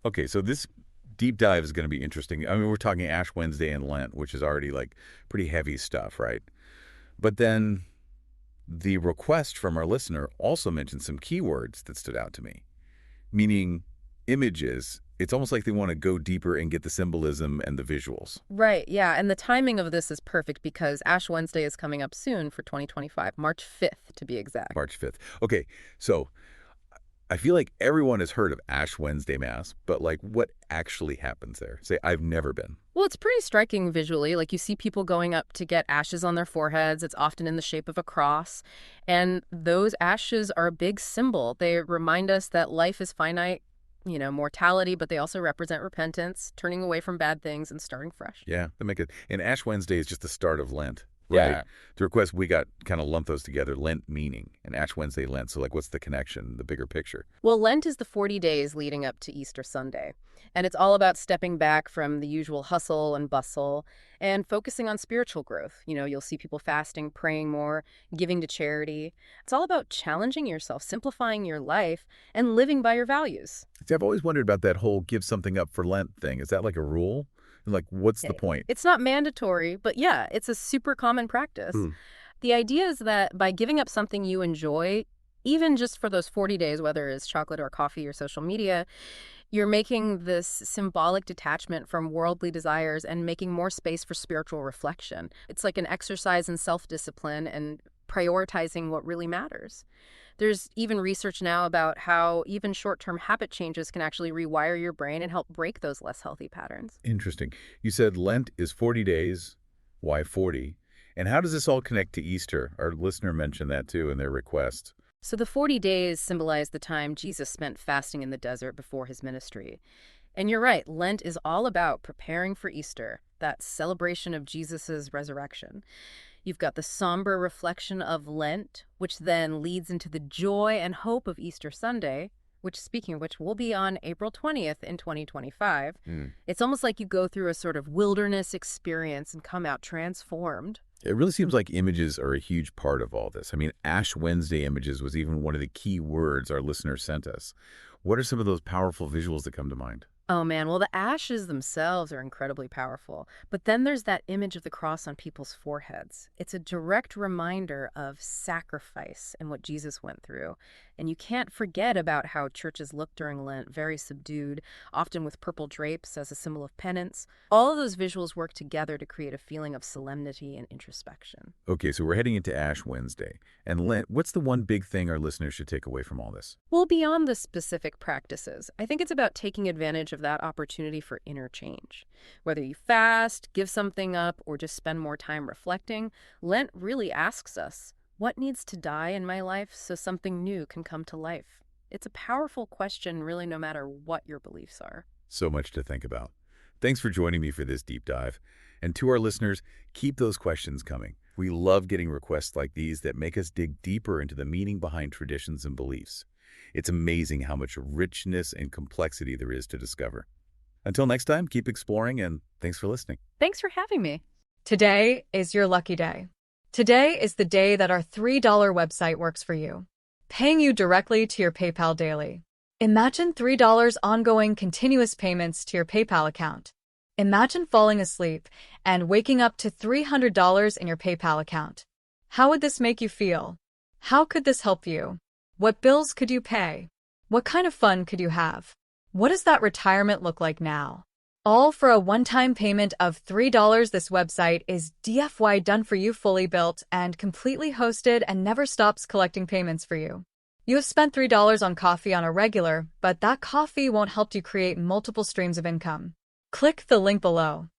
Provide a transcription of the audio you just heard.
Okay, so this deep dive is going to be interesting. I mean, we're talking Ash Wednesday and Lent, which is already like pretty heavy stuff, right? But then the request from our listener also mentioned some keywords that stood out to me, meaning images. It's almost like they want to go deeper and get the symbolism and the visuals. Right, yeah, and the timing of this is perfect because Ash Wednesday is coming up soon for 2025, March 5th to be exact. March 5th. Okay, so I feel like everyone has heard of Ash Wednesday Mass, but like what actually happens there? Say, I've never been. Well, it's pretty striking visually. Like you see people going up to get ashes on their foreheads. It's often in the shape of a cross. And those ashes are a big symbol. They remind us that life is finite, mortality, but they also represent repentance, turning away from bad things and starting fresh. Yeah, that make it. And Ash Wednesday is just the start of Lent, right? Yeah. The request, we got kind of lumped those together, Lent meaning, and Ash Wednesday Lent. So like, what's the connection, the bigger picture? Well, Lent is the 40 days leading up to Easter Sunday, and it's all about stepping back from the usual hustle and bustle and focusing on spiritual growth. You'll see people fasting, praying more, giving to charity. It's all about challenging yourself, simplifying your life, and living by your values. See, I've always wondered about that whole give something up for Lent thing. Is that like a rule? And like, what's the Okay. point? It's not mandatory, but yeah, it's a super common practice. Hmm. The idea is that by giving up something you enjoy, even just for those 40 days, whether it's chocolate or coffee or social media, you're making this symbolic detachment from worldly desires and making more space for spiritual reflection. It's like an exercise in self-discipline and prioritizing what really matters. There's even research now about how even short-term habit changes can actually rewire your brain and help break those less healthy patterns. Interesting. You said Lent is 40 days. Why 40? And how does this all connect to Easter? Our listener mentioned that too in their request. So the 40 days symbolize the time Jesus spent fasting in the desert before his ministry. And you're right, Lent is all about preparing for Easter, that celebration of Jesus's resurrection. You've got the somber reflection of Lent, which then leads into the joy and hope of Easter Sunday, which, speaking of which, will be on April 20th in 2025. It's almost like you go through a sort of wilderness experience and come out transformed. It really seems like images are a huge part of all this. I mean, Ash Wednesday images was even one of the key words our listeners sent us. What are some of those powerful visuals that come to mind? Oh man, well the ashes themselves are incredibly powerful, but then there's that image of the cross on people's foreheads. It's a direct reminder of sacrifice and what Jesus went through. And you can't forget about how churches look during Lent, very subdued, often with purple drapes as a symbol of penance. All of those visuals work together to create a feeling of solemnity and introspection. Okay, so we're heading into Ash Wednesday. And Lent, what's the one big thing our listeners should take away from all this? Well, beyond the specific practices, I think it's about taking advantage of that opportunity for inner change. Whether you fast, give something up, or just spend more time reflecting, Lent really asks us, what needs to die in my life so something new can come to life? It's a powerful question, really, no matter what your beliefs are. So much to think about. Thanks for joining me for this deep dive. And to our listeners, keep those questions coming. We love getting requests like these that make us dig deeper into the meaning behind traditions and beliefs. It's amazing how much richness and complexity there is to discover. Until next time, keep exploring, and thanks for listening. Thanks for having me. Today is your lucky day. Today is the day that our $3 website works for you, paying you directly to your PayPal daily. Imagine $3 ongoing continuous payments to your PayPal account. Imagine falling asleep and waking up to $300 in your PayPal account. How would this make you feel? How could this help you? What bills could you pay? What kind of fun could you have? What does that retirement look like now? All for a one-time payment of $3. This website is DFY done for you, fully built and completely hosted, and never stops collecting payments for you. You have spent $3 on coffee on a regular, but that coffee won't help you create multiple streams of income. Click the link below.